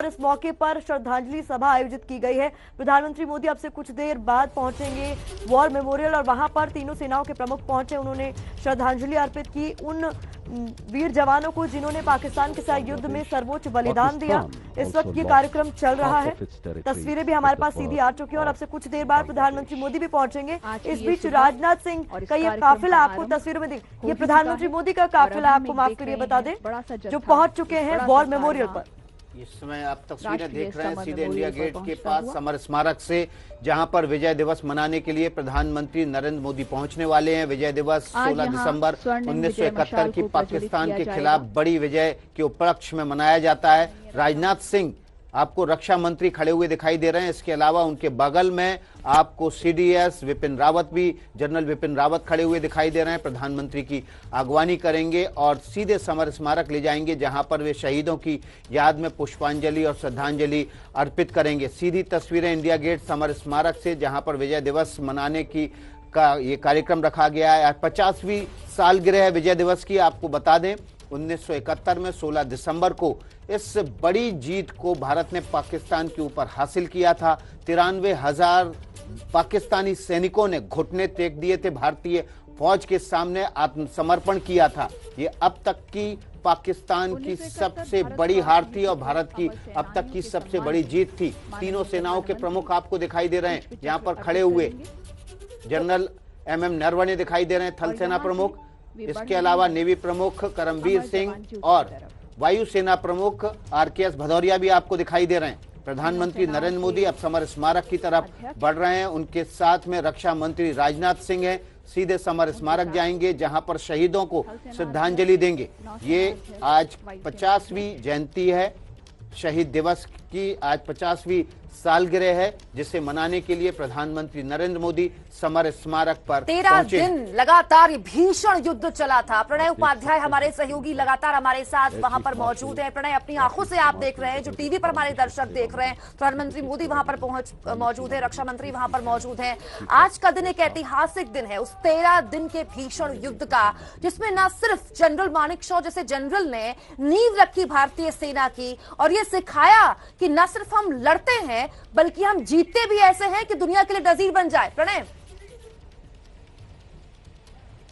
और इस मौके पर श्रद्धांजलि सभा आयोजित की गई है। प्रधानमंत्री मोदी अब से कुछ देर बाद पहुंचेंगे वॉर मेमोरियल और वहां पर तीनों सेनाओं के प्रमुख पहुंचे। उन्होंने श्रद्धांजलि अर्पित की उन वीर जवानों को जिन्होंने पाकिस्तान के साथ युद्ध में सर्वोच्च बलिदान दिया। इस वक्त ये कार्यक्रम चल रहा है। तस्वीरें भी हमारे पास सीधी आ चुकी हैं और अब से कुछ देर बाद प्रधानमंत्री मोदी भी पहुंचेंगे। इस बीच राजनाथ सिंह का ये काफिला आपको तस्वीरों में ये प्रधानमंत्री मोदी का काफिला आपको माफ करिए बता दें जो पहुंच चुके हैं वॉर मेमोरियल पर। इस समय आप तस्वीरें देख रहे हैं सीधे इंडिया गेट के पास समर स्मारक से, जहां पर विजय दिवस मनाने के लिए प्रधानमंत्री नरेंद्र मोदी पहुंचने वाले हैं। विजय दिवस 16 दिसंबर 1971 की पाकिस्तान के खिलाफ बड़ी विजय के उपलक्ष्य में मनाया जाता है। राजनाथ सिंह आपको रक्षा मंत्री खड़े हुए दिखाई दे रहे हैं। इसके अलावा उनके बगल में आपको सीडीएस विपिन रावत भी, जनरल विपिन रावत खड़े हुए दिखाई दे रहे हैं। प्रधानमंत्री की अगवानी करेंगे और सीधे समर स्मारक ले जाएंगे, जहां पर वे शहीदों की याद में पुष्पांजलि और श्रद्धांजलि अर्पित करेंगे। सीधी तस्वीरें इंडिया गेट समर स्मारक से, जहां पर विजय दिवस मनाने का ये कार्यक्रम रखा गया है। 50वीं सालगिरह है विजय दिवस की। आपको बता दें 1971 में 16 दिसंबर को इस बड़ी जीत को भारत ने पाकिस्तान के ऊपर हासिल किया था। 93,000 पाकिस्तानी सैनिकों ने घुटने टेक दिए थे, भारतीय फौज के सामने आत्मसमर्पण किया था। ये अब तक की पाकिस्तान की सबसे बड़ी हार थी और भारत की अब तक की सबसे बड़ी जीत थी। तीनों सेनाओं के प्रमुख आपको दिखाई दे रहे हैं यहाँ पर खड़े हुए। जनरल एमएम नरवणे दिखाई दे रहे हैं, थल सेना प्रमुख। इसके अलावा नेवी प्रमुख करमबीर सिंह और वायुसेना प्रमुख आरकेएस भदौरिया भी आपको दिखाई दे रहे हैं। प्रधानमंत्री नरेंद्र मोदी अब समर स्मारक की तरफ बढ़ रहे हैं। उनके साथ में रक्षा मंत्री राजनाथ सिंह हैं। सीधे समर स्मारक जाएंगे, जहां पर शहीदों को श्रद्धांजलि देंगे। ये आज 50वीं जयंती है शहीद दिवस की, आज 50वीं सालगिरह है, जिसे मनाने के लिए प्रधानमंत्री नरेंद्र मोदी समर स्मारक पर 13 दिन लगातार भीषण युद्ध चला था। प्रणय उपाध्याय हमारे सहयोगी लगातार हमारे साथ वहां पर मौजूद हैं। प्रणय, अपनी आंखों से आप देख रहे हैं, जो टीवी पर हमारे दर्शक देख रहे हैं, प्रधानमंत्री मोदी वहां पर मौजूद है, रक्षा मंत्री वहां पर मौजूद हैं। आज का दिन एक ऐतिहासिक दिन है उस 13 दिन के भीषण युद्ध का, जिसमें न सिर्फ जनरल मानेकशॉ जैसे जनरल ने नींव रखी भारतीय सेना की और ये सिखाया कि न सिर्फ हम लड़ते हैं बल्कि हम जीतते भी ऐसे हैं कि दुनिया के लिए नजीर बन जाए। प्रणय,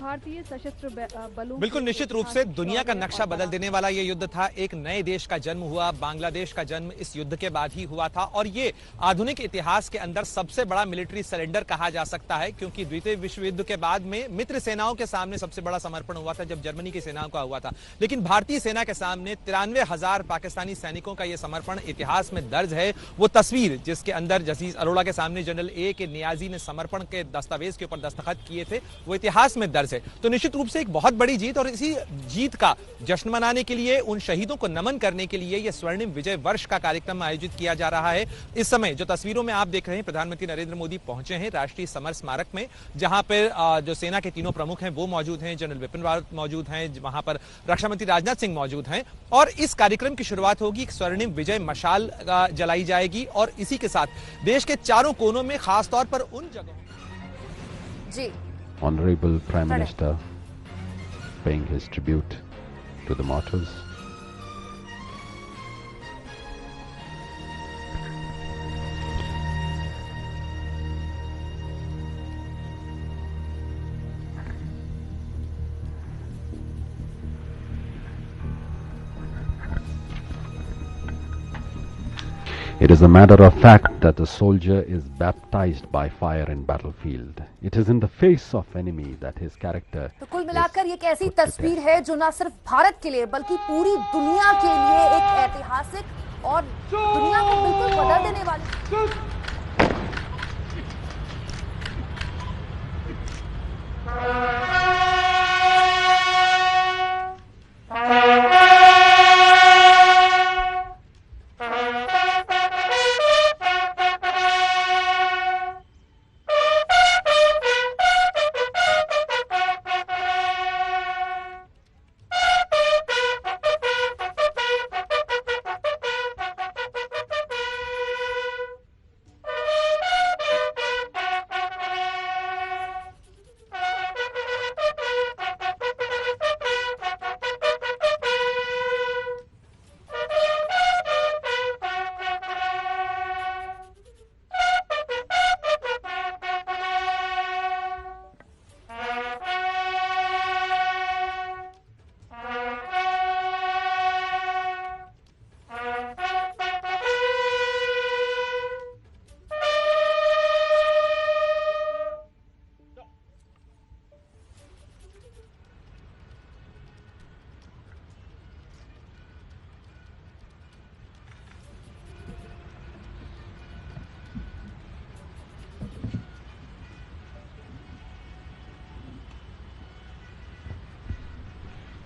भारतीय सशस्त्र बलों बिल्कुल निश्चित रूप से दुनिया का नक्शा बदल देने वाला ये युद्ध था। एक नए देश का जन्म हुआ, बांग्लादेश का जन्म इस युद्ध के बाद ही हुआ था और ये आधुनिक इतिहास के अंदर सबसे बड़ा मिलिट्री सरेंडर कहा जा सकता है, क्योंकि द्वितीय विश्व युद्ध के बाद में मित्र सेनाओं के सामने सबसे बड़ा समर्पण हुआ था जब जर्मनी की सेनाओं का हुआ था, लेकिन भारतीय सेना के सामने 93,000 पाकिस्तानी सैनिकों का यह समर्पण इतिहास में दर्ज है। वो तस्वीर जिसके अंदर जसीस अरोड़ा के सामने जनरल ए के नियाजी ने समर्पण के दस्तावेज के ऊपर दस्तखत किए थे, वो इतिहास में दर्ज है। तो निश्चित रूप से एक बहुत बड़ी जीत और इसी जीत का जश्न मनाने के लिए, उन शहीदों को नमन करने के लिए यह स्वर्णिम विजय वर्ष का कार्यक्रम आयोजित किया जा रहा है। इस समय जो तस्वीरों में आप देख रहे हैं, प्रधानमंत्री नरेंद्र मोदी पहुंचे हैं राष्ट्रीय समर स्मारक में, जहां पर जो सेना के तीनों प्रमुख हैं वो मौजूद हैं, जनरल विपिन रावत मौजूद हैं, वहां पर रक्षा मंत्री राजनाथ सिंह मौजूद हैं और इस कार्यक्रम की शुरुआत होगी। एक स्वर्णिम विजय मशाल जलाई जाएगी और इसी के साथ देश के चारों कोनों में, खासतौर पर उन जगहों जी Honorable Prime Minister paying his tribute to the martyrs. It is a matter of fact that a soldier is baptized by fire in battlefield. It is in the face of enemy that his character. तो कुल मिलाकर ये एक ऐसी तस्वीर है जो न सिर्फ भारत के लिए बल्कि पूरी दुनिया के लिए एक ऐतिहासिक और दुनिया को बिल्कुल बदल देने वाली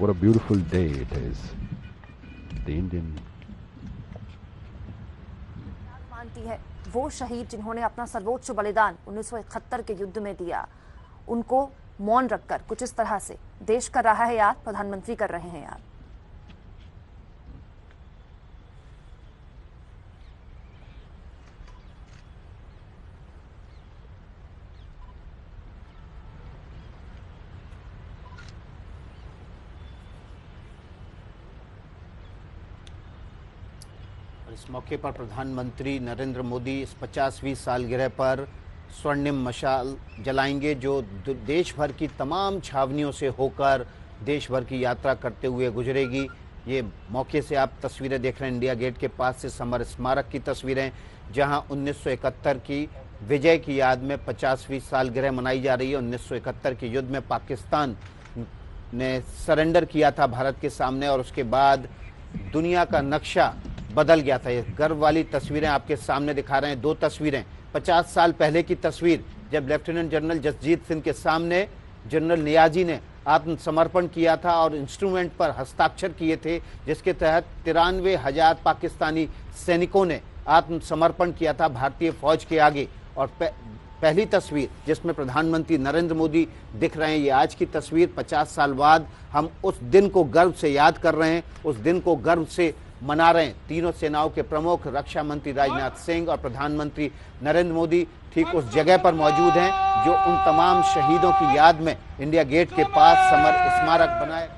What a beautiful day it is. The Indian मानती है वो शहीद जिन्होंने अपना सर्वोच्च बलिदान 1971 के युद्ध में दिया, उनको मौन रखकर कुछ इस तरह से देश कर रहा है याद, प्रधानमंत्री कर रहे हैं याद। इस मौके पर प्रधानमंत्री नरेंद्र मोदी इस 50वीं सालगिरह पर स्वर्णिम मशाल जलाएंगे, जो देश भर की तमाम छावनियों से होकर देश भर की यात्रा करते हुए गुजरेगी। ये मौके से आप तस्वीरें देख रहे हैं इंडिया गेट के पास से समर स्मारक की तस्वीरें, जहां 1971 की विजय की याद में 50वीं सालगिरह मनाई जा रही है। 1971 के युद्ध में पाकिस्तान ने सरेंडर किया था भारत के सामने और उसके बाद दुनिया का नक्शा बदल गया था। ये गर्व वाली तस्वीरें आपके सामने दिखा रहे हैं। दो तस्वीरें 50 साल पहले की तस्वीर, जब लेफ्टिनेंट जनरल जसजीत सिंह के सामने जनरल नियाजी ने आत्मसमर्पण किया था और इंस्ट्रूमेंट पर हस्ताक्षर किए थे, जिसके तहत 93,000 पाकिस्तानी सैनिकों ने आत्मसमर्पण किया था भारतीय फौज के आगे। और पहली तस्वीर जिसमें प्रधानमंत्री नरेंद्र मोदी दिख रहे हैं, ये आज की तस्वीर। 50 साल बाद हम उस दिन को गर्व से याद कर रहे हैं, उस दिन को गर्व से मना रहे हैं। तीनों सेनाओं के प्रमुख रक्षा मंत्री राजनाथ सिंह और प्रधानमंत्री नरेंद्र मोदी ठीक उस जगह पर मौजूद हैं जो उन तमाम शहीदों की याद में इंडिया गेट के पास समर स्मारक बनाए।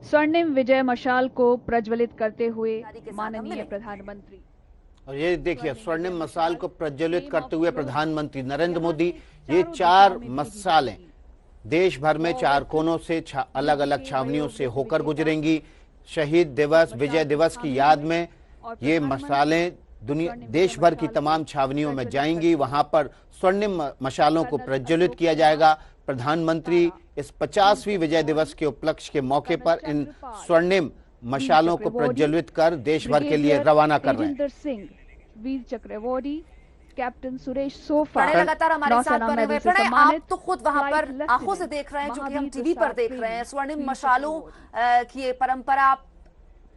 स्वर्णिम विजय मशाल को प्रज्वलित करते हुए माननीय प्रधानमंत्री, और ये देखिए स्वर्णिम मशाल को प्रज्वलित करते हुए प्रधानमंत्री नरेंद्र मोदी, ये 4 मशालें देश भर में 4 कोनों से अलग अलग छावनियों से होकर गुजरेंगी। शहीद दिवस, विजय दिवस की याद में ये मशालें देश भर की तमाम छावनियों में जाएंगी। वहां पर स्वर्णिम मशालों को प्रज्वलित किया जाएगा। प्रधानमंत्री इस 50वीं विजय दिवस के उपलक्ष्य के मौके पर इन स्वर्णिम मशालों को प्रज्वलित कर देश भर के लिए रवाना कर रहे हैं। वीर चक्र अवॉर्डी कैप्टन सुरेश सोफा प्रणय लगातार हमारे साथ बने हुए। प्रणय, आप तो खुद वहां पर आंखों से देख रहे हैं, जो कि हम टीवी पर देख रहे हैं। स्वर्णिम मशालों की ये परंपरा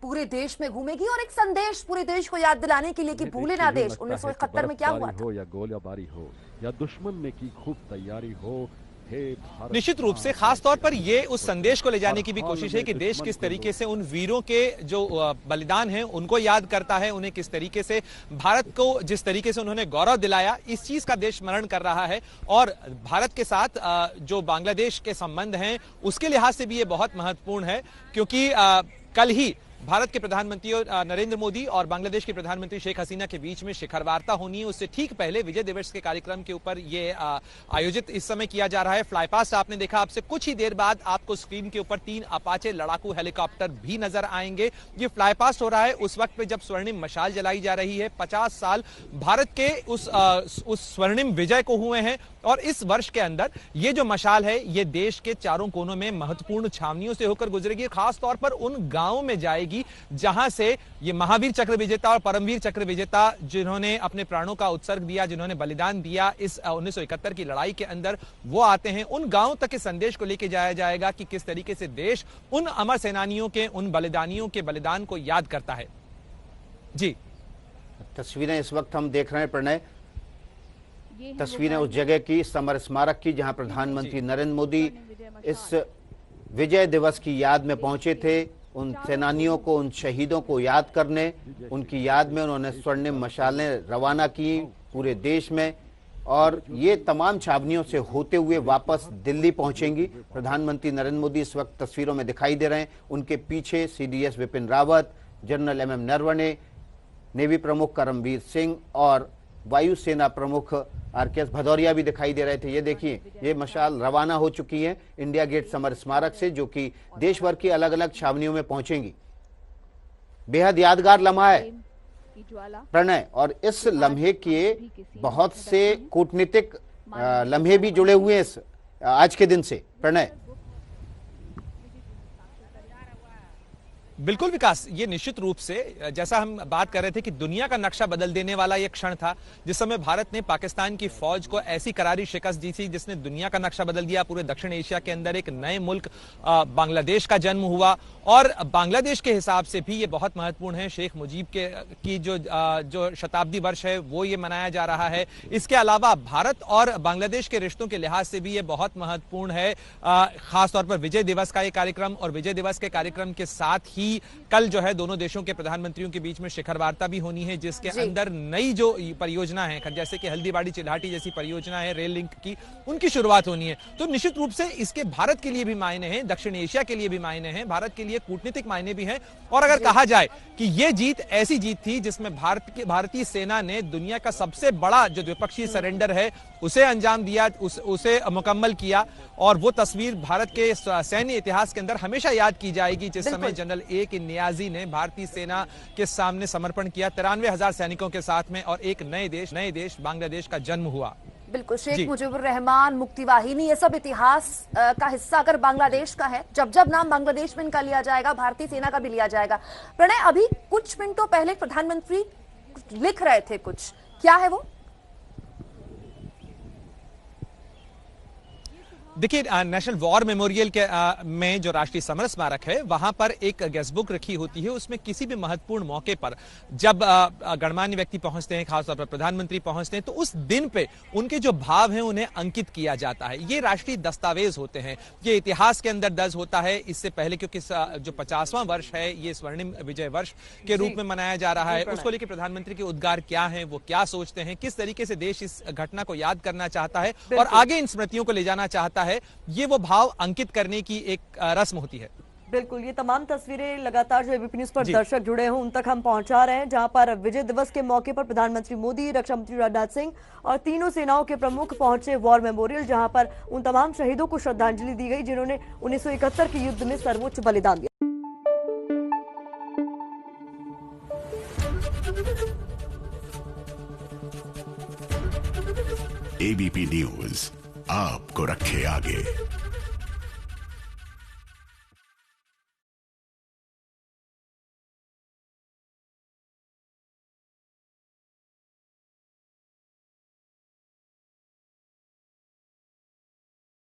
पूरे देश में घूमेगी और एक संदेश पूरे देश को याद दिलाने के लिए कि भूले ना देश 1971 में क्या हुआ था। या गोलीबारी हो या दुश्मन ने की खूब तैयारी हो, निश्चित रूप से खास तौर पर ये उस संदेश को ले जाने की भी कोशिश है कि देश किस तरीके से उन वीरों के जो बलिदान हैं उनको याद करता है, उन्हें किस तरीके से भारत को जिस तरीके से उन्होंने गौरव दिलाया, इस चीज का देश स्मरण कर रहा है। और भारत के साथ जो बांग्लादेश के संबंध हैं उसके लिहाज से भी ये बहुत महत्वपूर्ण है, क्योंकि कल ही भारत के प्रधानमंत्री नरेंद्र मोदी और बांग्लादेश के प्रधानमंत्री शेख हसीना के बीच में शिखर वार्ता होनी है, उससे ठीक पहले विजय दिवस के कार्यक्रम के ऊपर ये आयोजित इस समय किया जा रहा है। फ्लाईपास्ट आपने देखा, आपसे कुछ ही देर बाद आपको स्क्रीन के ऊपर 3 अपाचे लड़ाकू हेलीकॉप्टर भी नजर आएंगे। ये फ्लाईपास्ट हो रहा है उस वक्त पे जब स्वर्णिम मशाल जलाई जा रही है। 50 साल भारत के उस स्वर्णिम विजय को हुए हैं और इस वर्ष के अंदर ये जो मशाल है ये देश के चारों कोनों में महत्वपूर्ण छावनियों से होकर गुजरेगी। खास तौर पर उन गांवों में जाएगी जहां से ये महावीर चक्र विजेता और परमवीर चक्र विजेता जिन्होंने अपने प्राणों का उत्सर्ग दिया, जिन्होंने बलिदान दिया इस 1971 की लड़ाई के अंदर, वो आते हैं। उन गांवों तक इस संदेश को लेकर जाया जाएगा कि किस तरीके से देश उन अमर सेनानियों के, उन बलिदानियों के बलिदान को याद करता है। जी, तस्वीरें इस वक्त हम देख रहे हैं प्रणय, तस्वीरें उस जगह की, समर स्मारक की, जहां प्रधानमंत्री नरेंद्र मोदी इस विजय दिवस की याद में पहुंचे थे। उन सेनानियों को, उन शहीदों को याद करने, उनकी याद में उन्होंने स्वर्णिम मशालें रवाना की पूरे देश में और ये तमाम छावनियों से होते हुए वापस दिल्ली पहुंचेंगी। प्रधानमंत्री नरेंद्र मोदी इस वक्त तस्वीरों में दिखाई दे रहे हैं। उनके पीछे CDS Vipin Rawat, general MM Naravane, navy प्रमुख करमवीर सिंह और वायुसेना प्रमुख RKS भदौरिया भी दिखाई दे रहे थे। ये देखिए, ये मशाल रवाना हो चुकी है इंडिया गेट समर स्मारक से, जो कि देश भर की अलग अलग छावनियों में पहुंचेंगी। बेहद यादगार लम्हा है प्रणय, और इस लम्हे के बहुत से कूटनीतिक लम्हे भी जुड़े हुए हैं इस आज के दिन से प्रणय। बिल्कुल विकास, ये निश्चित रूप से जैसा हम बात कर रहे थे कि दुनिया का नक्शा बदल देने वाला ये क्षण था जिस समय भारत ने पाकिस्तान की फौज को ऐसी करारी शिकस्त दी थी जिसने दुनिया का नक्शा बदल दिया। पूरे दक्षिण एशिया के अंदर एक नए मुल्क बांग्लादेश का जन्म हुआ और बांग्लादेश के हिसाब से भी ये बहुत महत्वपूर्ण है। शेख मुजीब की जो शताब्दी वर्ष है वो ये मनाया जा रहा है। इसके अलावा भारत और बांग्लादेश के रिश्तों के लिहाज से भी ये बहुत महत्वपूर्ण है, खासतौर पर विजय दिवस का ये कार्यक्रम। और विजय दिवस के कार्यक्रम के साथ ही कल जो है दोनों देशों के प्रधानमंत्रियों के बीच में शिखर वार्ता भी होनी है, जिसके अंदर नई जो परियोजना है, जैसे कि हल्दीबाड़ी चिल्हाटी जैसी परियोजना है रेल लिंक की, उनकी शुरुआत होनी है। तो निश्चित रूप से इसके भारत के लिए भी मायने हैं, दक्षिण एशिया के लिए भी मायने हैं, भारत के लिए कूटनीतिक मायने भी हैं। और अगर कहा जाए कि यह जीत ऐसी जीत थी जिसमें भारतीय सेना ने दुनिया का सबसे बड़ा जो द्विपक्षीय सरेंडर है उसे अंजाम दिया, उसे मुकम्मल किया, और वो तस्वीर भारत के सैन्य इतिहास के अंदर हमेशा याद की जाएगी जिस समय जनरल के नियाजी ने भारतीय सेना के सामने समर्पण किया 93,000 सैनिकों के साथ में, और एक नए देश बांग्लादेश का जन्म हुआ। बिल्कुल, शेख मुजीबुर रहमान, मुक्ति वाहिनी, ये सब इतिहास का हिस्सा अगर बांग्लादेश का है। जब जब नाम बांग्लादेश में इनका लिया जाएगा, भारतीय सेना का भी लिया जाएगा। प्रणय, अभी कुछ मिनटों पहले प्रधानमंत्री लिख रहे थे कुछ, क्या है वो? देखिए, नेशनल वॉर मेमोरियल के में जो राष्ट्रीय समर स्मारक है वहां पर एक गेस्ट बुक रखी होती है। उसमें किसी भी महत्वपूर्ण मौके पर जब गणमान्य व्यक्ति पहुंचते हैं, खासतौर पर प्रधानमंत्री पहुंचते हैं, तो उस दिन पे उनके जो भाव हैं उन्हें अंकित किया जाता है। ये राष्ट्रीय दस्तावेज होते हैं, ये इतिहास के अंदर दर्ज होता है। इससे पहले क्योंकि जो 50वां वर्ष है ये स्वर्णिम विजय वर्ष के रूप में मनाया जा रहा है, उसको लेकर प्रधानमंत्री के उद्गार क्या है, वो क्या सोचते हैं, किस तरीके से देश इस घटना को याद करना चाहता है और आगे इन स्मृतियों को ले जाना चाहता है, ये वो भाव अंकित करने की एक रस्म होती है। बिल्कुल, ये तमाम तस्वीरें लगातार जो एबीपी न्यूज पर दर्शक जुड़े हैं उन तक हम पहुंचा रहे हैं, जहां पर विजय दिवस के मौके पर प्रधानमंत्री मोदी, रक्षा मंत्री राजनाथ सिंह और तीनों सेनाओं के प्रमुख पहुंचे वॉर मेमोरियल, जहां पर उन तमाम शहीदों को श्रद्धांजलि दी गई जिन्होंने 1971 के युद्ध में सर्वोच्च बलिदान दिया। एबीपी न्यूज आपको रखे आगे।